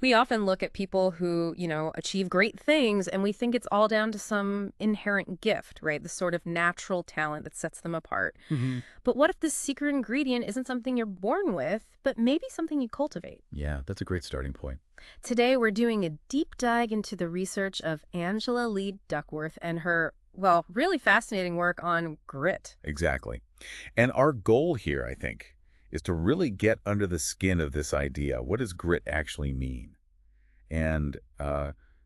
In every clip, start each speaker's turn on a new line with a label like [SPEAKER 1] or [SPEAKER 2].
[SPEAKER 1] We often look at people who, achieve great things and we think it's all down to some inherent gift, right? The sort of natural talent that sets them apart.
[SPEAKER 2] Hmm.
[SPEAKER 1] But what if the secret ingredient isn't something you're born with, but maybe something you cultivate?
[SPEAKER 2] Yeah, that's a great starting point.
[SPEAKER 1] Today, we're doing a deep dive into the research of Angela Lee Duckworth and her, well, really fascinating work on grit.
[SPEAKER 2] Exactly. And our goal here, I think, is to really get under the skin of this idea. What does grit actually mean? And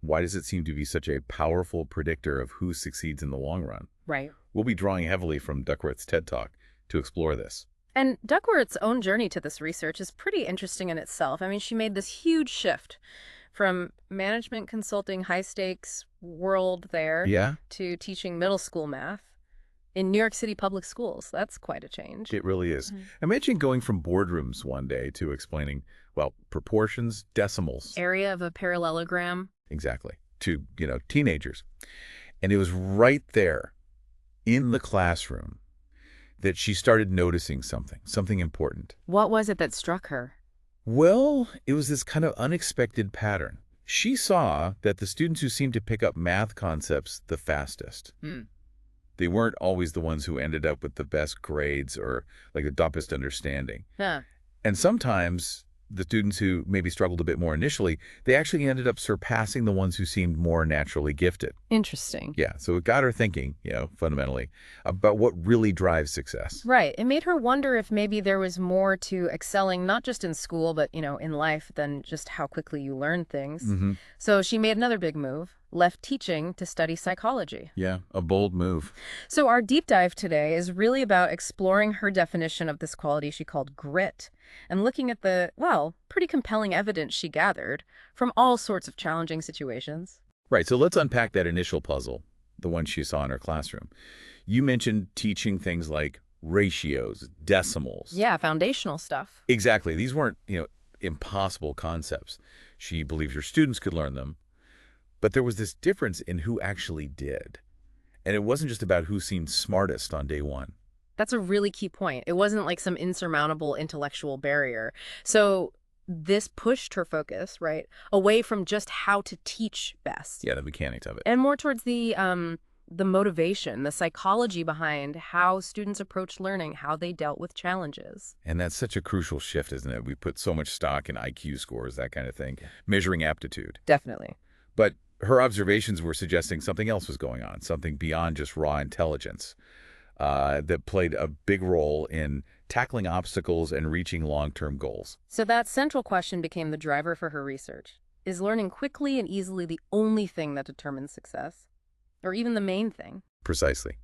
[SPEAKER 2] why does it seem to be such a powerful predictor of who succeeds in the long run?
[SPEAKER 1] Right.
[SPEAKER 2] We'll be drawing heavily from Duckworth's TED Talk to explore this.
[SPEAKER 1] And Duckworth's own journey to this research is pretty interesting in itself. I mean, she made this huge shift from management consulting high stakes world there
[SPEAKER 2] Yeah,
[SPEAKER 1] to teaching middle school math in New York City public schools. That's quite a change.
[SPEAKER 2] it really is.
[SPEAKER 1] Mhm.
[SPEAKER 2] Imagine going from boardrooms one day to explaining, well, proportions, decimals,
[SPEAKER 1] Area of a parallelogram.
[SPEAKER 2] exactly, to, teenagers. And it was right there in the classroom that she started noticing something important.
[SPEAKER 1] What was it that struck her?
[SPEAKER 2] Well, it was this kind of unexpected pattern. She saw that the students who seemed to pick up math concepts the fastest,
[SPEAKER 1] Hmm.
[SPEAKER 2] they weren't always the ones who ended up with the best grades or like the deepest understanding.
[SPEAKER 1] Huh.
[SPEAKER 2] And sometimes the students who maybe struggled a bit more initially, they actually ended up surpassing the ones who seemed more naturally gifted.
[SPEAKER 1] Interesting.
[SPEAKER 2] Yeah, so it got her thinking, fundamentally, about what really drives success.
[SPEAKER 1] Right. It made her wonder if maybe there was more to excelling, not just in school, but, in life than just how quickly you learn things.
[SPEAKER 2] Hmm.
[SPEAKER 1] So she made another big move, left teaching to study psychology.
[SPEAKER 2] Yeah, a bold move.
[SPEAKER 1] So our deep dive today is really about exploring her definition of this quality she called grit and looking at the, well, pretty compelling evidence she gathered from all sorts of challenging situations.
[SPEAKER 2] Right, so let's unpack that initial puzzle, the one she saw in her classroom. You mentioned teaching things like ratios, decimals.
[SPEAKER 1] Yeah, foundational stuff.
[SPEAKER 2] Exactly. These weren't, impossible concepts. She believed her students could learn them, but there was this difference in who actually did. And it wasn't just about who seemed smartest on day one.
[SPEAKER 1] That's a really key point. It wasn't like some insurmountable intellectual barrier. So this pushed her focus, right, away from just how to teach best
[SPEAKER 2] Yeah, the mechanics of it.
[SPEAKER 1] and more towards the motivation, the psychology behind how students approached learning, how they dealt with challenges.
[SPEAKER 2] And that's such a crucial shift, isn't it? We put so much stock in IQ scores, that kind of thing, measuring aptitude.
[SPEAKER 1] Definitely.
[SPEAKER 2] But her observations were suggesting something else was going on, something beyond just raw intelligence, that played a big role in tackling obstacles and reaching long-term goals.
[SPEAKER 1] So that central question became the driver for her research. Is learning quickly and easily the only thing that determines success? Or even the main thing?
[SPEAKER 2] Precisely.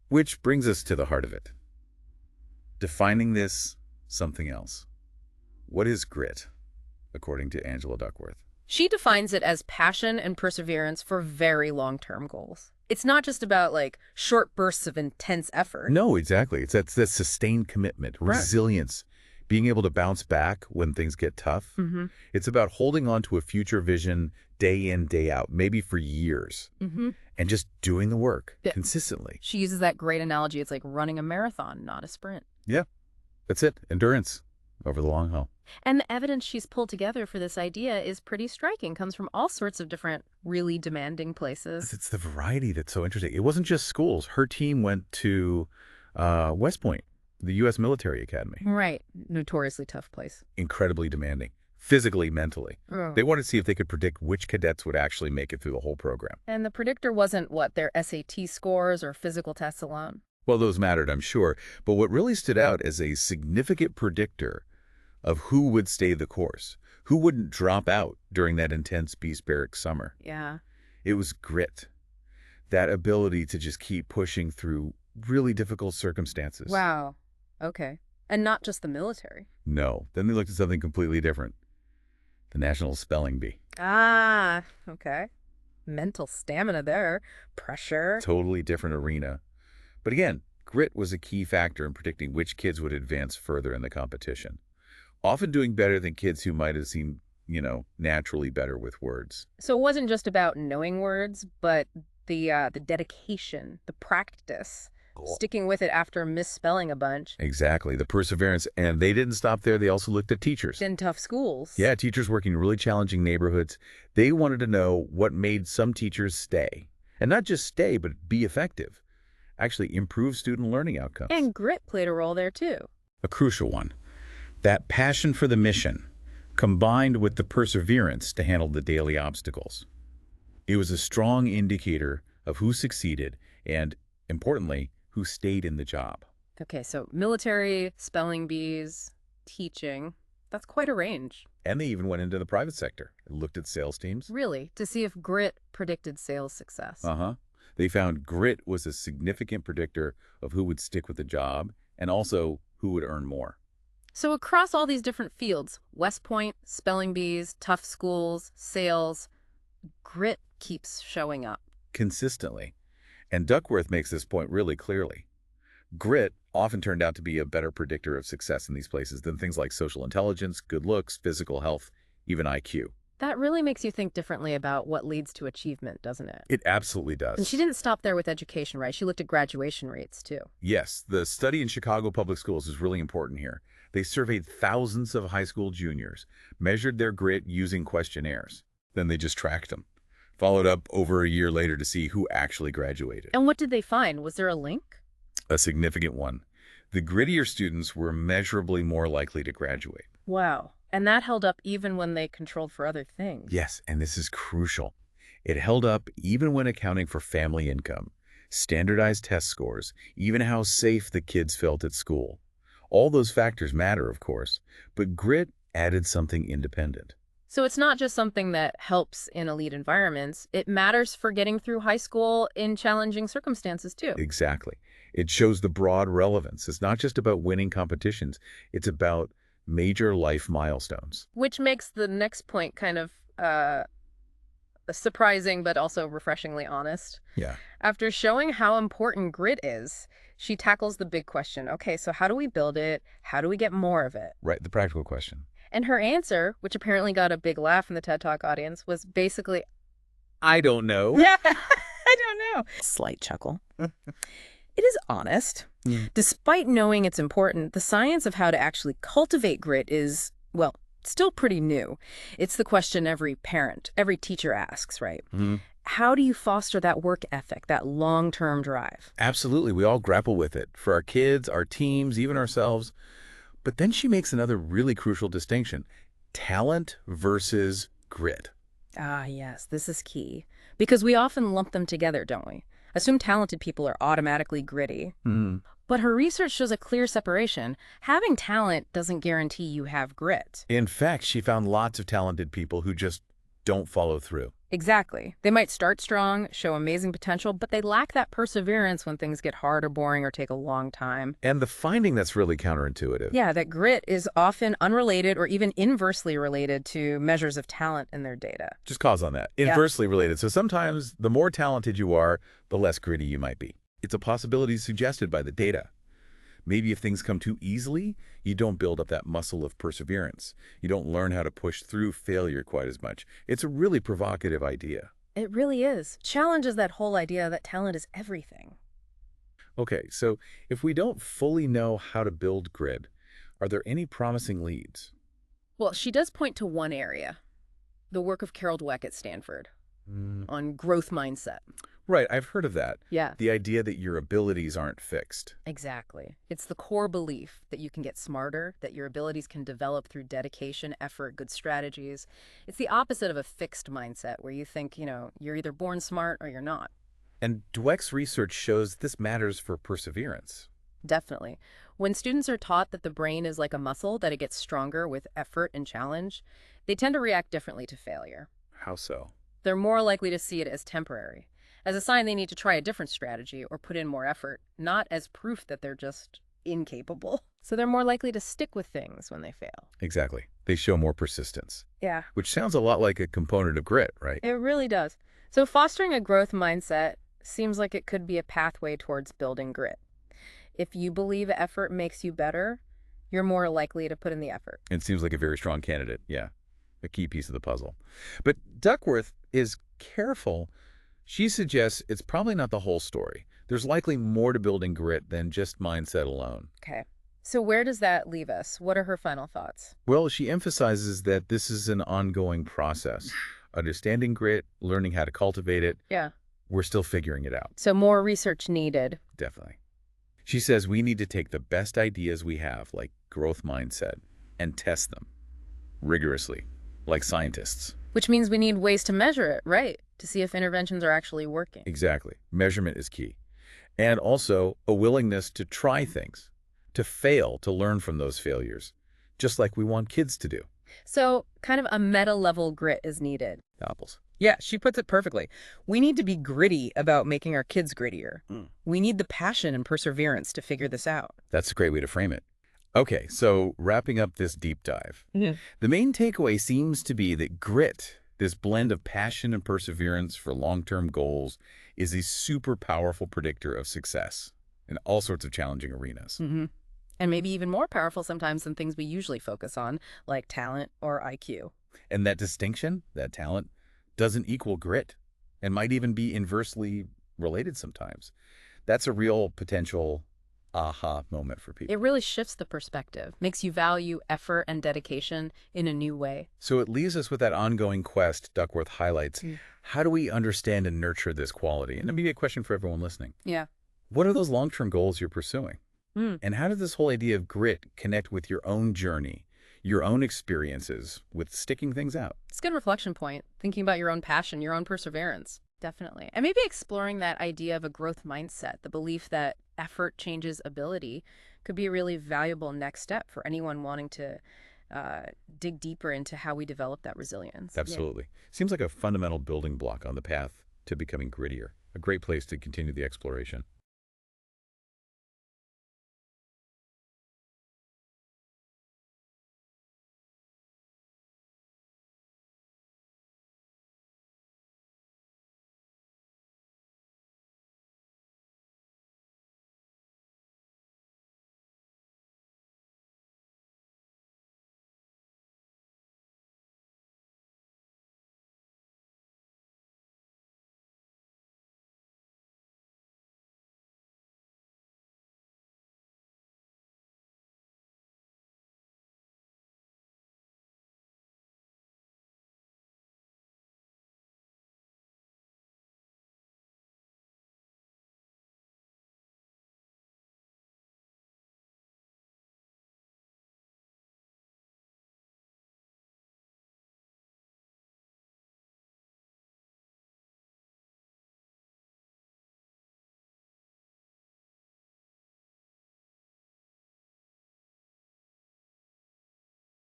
[SPEAKER 2] Which brings us to the heart of it. Defining this something else. What is grit, according to Angela Duckworth?
[SPEAKER 1] She defines it as passion and perseverance for very long-term goals. It's not just about like short bursts of intense effort.
[SPEAKER 2] No, exactly. It's that sustained commitment, resilience, being able to bounce back when things get tough.
[SPEAKER 1] Mm-hmm.
[SPEAKER 2] It's about holding on to a future vision day in, day out, maybe for years,
[SPEAKER 1] Mm-hmm.
[SPEAKER 2] and just doing the work
[SPEAKER 1] Yeah.
[SPEAKER 2] consistently.
[SPEAKER 1] She uses that great analogy. It's like running a marathon, not a sprint.
[SPEAKER 2] Yeah, that's it. Endurance over the long haul.
[SPEAKER 1] And the evidence she's pulled together for this idea is pretty striking. Comes from all sorts of different, really demanding places.
[SPEAKER 2] It's the variety that's so interesting. It wasn't just schools. Her team went to West Point, the U.S. Military Academy.
[SPEAKER 1] Right. Notoriously tough place.
[SPEAKER 2] Incredibly demanding, physically, mentally.
[SPEAKER 1] Oh.
[SPEAKER 2] They wanted to see if they could predict which cadets would actually make it through the whole program.
[SPEAKER 1] And the predictor wasn't, what, their SAT scores or physical tests alone?
[SPEAKER 2] Well, those mattered, I'm sure. But what really stood out as a significant predictor of who would stay the course, who wouldn't drop out during that intense Beast Barracks summer.
[SPEAKER 1] Yeah.
[SPEAKER 2] It was grit, that ability to just keep pushing through really difficult circumstances.
[SPEAKER 1] Wow. Okay. And not just the military.
[SPEAKER 2] No. Then they looked at something completely different. The National Spelling Bee.
[SPEAKER 1] Ah, okay. Mental stamina there. Pressure.
[SPEAKER 2] Totally different arena. But again, grit was a key factor in predicting which kids would advance further in the competition. Often doing better than kids who might have seemed, naturally better with words.
[SPEAKER 1] So it wasn't just about knowing words, but the dedication, the practice, Sticking with it after misspelling a bunch.
[SPEAKER 2] Exactly, the perseverance. And they didn't stop there. They also looked at teachers.
[SPEAKER 1] In tough schools.
[SPEAKER 2] Yeah, teachers working in really challenging neighborhoods. They wanted to know what made some teachers stay. And not just stay, but be effective. Actually improve student learning outcomes.
[SPEAKER 1] And grit played a role there too.
[SPEAKER 2] A crucial one. That passion for the mission, combined with the perseverance to handle the daily obstacles. It was a strong indicator of who succeeded and, importantly, who stayed in the job.
[SPEAKER 1] Okay, so military, spelling bees, teaching. That's quite a range.
[SPEAKER 2] And they even went into the private sector and looked at sales teams.
[SPEAKER 1] Really, to see if grit predicted sales success.
[SPEAKER 2] They found grit was a significant predictor of who would stick with the job and also who would earn more.
[SPEAKER 1] So across all these different fields, West Point, spelling bees, tough schools, sales, grit keeps showing up.
[SPEAKER 2] Consistently. And Duckworth makes this point really clearly. Grit often turned out to be a better predictor of success in these places than things like social intelligence, good looks, physical health, even IQ.
[SPEAKER 1] That really makes you think differently about what leads to achievement, doesn't it?
[SPEAKER 2] It absolutely does.
[SPEAKER 1] And she didn't stop there with education, right? She looked at graduation rates, too.
[SPEAKER 2] Yes, the study in Chicago public schools is really important here. They surveyed thousands of high school juniors, measured their grit using questionnaires. Then they just tracked them. Followed up over a year later to see who actually graduated.
[SPEAKER 1] And what did they find? Was there a link?
[SPEAKER 2] A significant one. The grittier students were measurably more likely to graduate.
[SPEAKER 1] Wow. And that held up even when they controlled for other things.
[SPEAKER 2] Yes, and this is crucial. It held up even when accounting for family income, standardized test scores, even how safe the kids felt at school. All those factors matter, of course, but grit added something independent.
[SPEAKER 1] So it's not just something that helps in elite environments. It matters for getting through high school in challenging circumstances, too.
[SPEAKER 2] Exactly. It shows the broad relevance. It's not just about winning competitions. It's about major life milestones.
[SPEAKER 1] Which makes the next point kind of surprising, but also refreshingly honest.
[SPEAKER 2] Yeah.
[SPEAKER 1] After showing how important grit is, she tackles the big question. Okay, so how do we build it? How do we get more of it?
[SPEAKER 2] Right, the practical question.
[SPEAKER 1] And her answer, which apparently got a big laugh in the TED Talk audience, was basically,
[SPEAKER 2] I don't know.
[SPEAKER 1] yeah, I don't know. Slight chuckle. It is honest. Despite knowing it's important, the science of how to actually cultivate grit is, well, still pretty new. It's the question every parent, every teacher asks, right? How do you foster that work ethic, that long-term drive?
[SPEAKER 2] Absolutely. We all grapple with it. For our kids, our teams, even ourselves. But then she makes another really crucial distinction. Talent versus grit.
[SPEAKER 1] Ah, yes, this is key. Because we often lump them together, don't we? Assume talented people are automatically gritty. But her research shows a clear separation. Having talent doesn't guarantee you have grit.
[SPEAKER 2] In fact, she found lots of talented people who just don't follow through.
[SPEAKER 1] Exactly. They might start strong, show amazing potential, but they lack that perseverance when things get hard or boring or take a long time.
[SPEAKER 2] And the finding that's really counterintuitive.
[SPEAKER 1] Yeah, that grit is often unrelated or even inversely related to measures of talent in their data.
[SPEAKER 2] Just pause on that.
[SPEAKER 1] Yeah.
[SPEAKER 2] Inversely related. So sometimes the more talented you are, the less gritty you might be. It's a possibility suggested by the data. Maybe if things come too easily, you don't build up that muscle of perseverance. You don't learn how to push through failure quite as much. It's a really provocative idea.
[SPEAKER 1] It really is. Challenges that whole idea that talent is everything.
[SPEAKER 2] Okay, so if we don't fully know how to build grit, are there any promising leads?
[SPEAKER 1] Well, she does point to one area, the work of Carol Dweck at Stanford on growth mindset.
[SPEAKER 2] Right, I've heard of that.
[SPEAKER 1] Yeah.
[SPEAKER 2] The idea that your abilities aren't fixed.
[SPEAKER 1] Exactly. It's the core belief that you can get smarter, that your abilities can develop through dedication, effort, good strategies. It's the opposite of a fixed mindset where you think, you're either born smart or you're not.
[SPEAKER 2] And Dweck's research shows this matters for perseverance.
[SPEAKER 1] Definitely. When students are taught that the brain is like a muscle, that it gets stronger with effort and challenge, they tend to react differently to failure.
[SPEAKER 2] How so?
[SPEAKER 1] They're more likely to see it as temporary, as a sign they need to try a different strategy or put in more effort, not as proof that they're just incapable. So they're more likely to stick with things when they fail.
[SPEAKER 2] Exactly. They show more persistence.
[SPEAKER 1] Yeah.
[SPEAKER 2] Which sounds a lot like a component of grit, right?
[SPEAKER 1] It really does. So fostering a growth mindset seems like it could be a pathway towards building grit. If you believe effort makes you better, you're more likely to put in the effort.
[SPEAKER 2] It seems like a very strong candidate, yeah. A key piece of the puzzle. But Duckworth is careful. She suggests it's probably not the whole story. There's likely more to building grit than just mindset alone.
[SPEAKER 1] Okay. So where does that leave us? What are her final thoughts?
[SPEAKER 2] Well, she emphasizes that this is an ongoing process. Understanding grit, learning how to cultivate it,
[SPEAKER 1] Yeah.
[SPEAKER 2] we're still figuring it out.
[SPEAKER 1] So more research needed.
[SPEAKER 2] Definitely. She says we need to take the best ideas we have, like growth mindset, and test them rigorously, like scientists.
[SPEAKER 1] Which means we need ways to measure it, right? To see if interventions are actually working.
[SPEAKER 2] Exactly. Measurement is key. And also a willingness to try things, to fail, to learn from those failures, just like we want kids to do.
[SPEAKER 1] So kind of a meta-level grit is needed.
[SPEAKER 2] Apples.
[SPEAKER 3] Yeah, she puts it perfectly. We need to be gritty about making our kids grittier. We need the passion and perseverance to figure this out.
[SPEAKER 2] That's a great way to frame it. Okay, so wrapping up this deep dive. The main takeaway seems to be that grit, this blend of passion and perseverance for long-term goals, is a super powerful predictor of success in all sorts of challenging arenas.
[SPEAKER 1] And maybe even more powerful sometimes than things we usually focus on, like talent or IQ.
[SPEAKER 2] And that distinction, that talent, doesn't equal grit and might even be inversely related sometimes. That's a real potential aha moment for people.
[SPEAKER 1] It really shifts the perspective, makes you value effort and dedication in a new way.
[SPEAKER 2] So it leaves us with that ongoing quest Duckworth highlights. How do we understand and nurture this quality? And maybe a question for everyone listening.
[SPEAKER 1] Yeah.
[SPEAKER 2] What are those long-term goals you're pursuing? And how does this whole idea of grit connect with your own journey, your own experiences with sticking things out?
[SPEAKER 1] It's a good reflection point, thinking about your own passion, your own perseverance. Definitely. And maybe exploring that idea of a growth mindset, the belief that effort changes ability, could be a really valuable next step for anyone wanting to dig deeper into how we develop that resilience.
[SPEAKER 2] Absolutely. Seems like a fundamental building block on the path to becoming grittier. A great place to continue the exploration.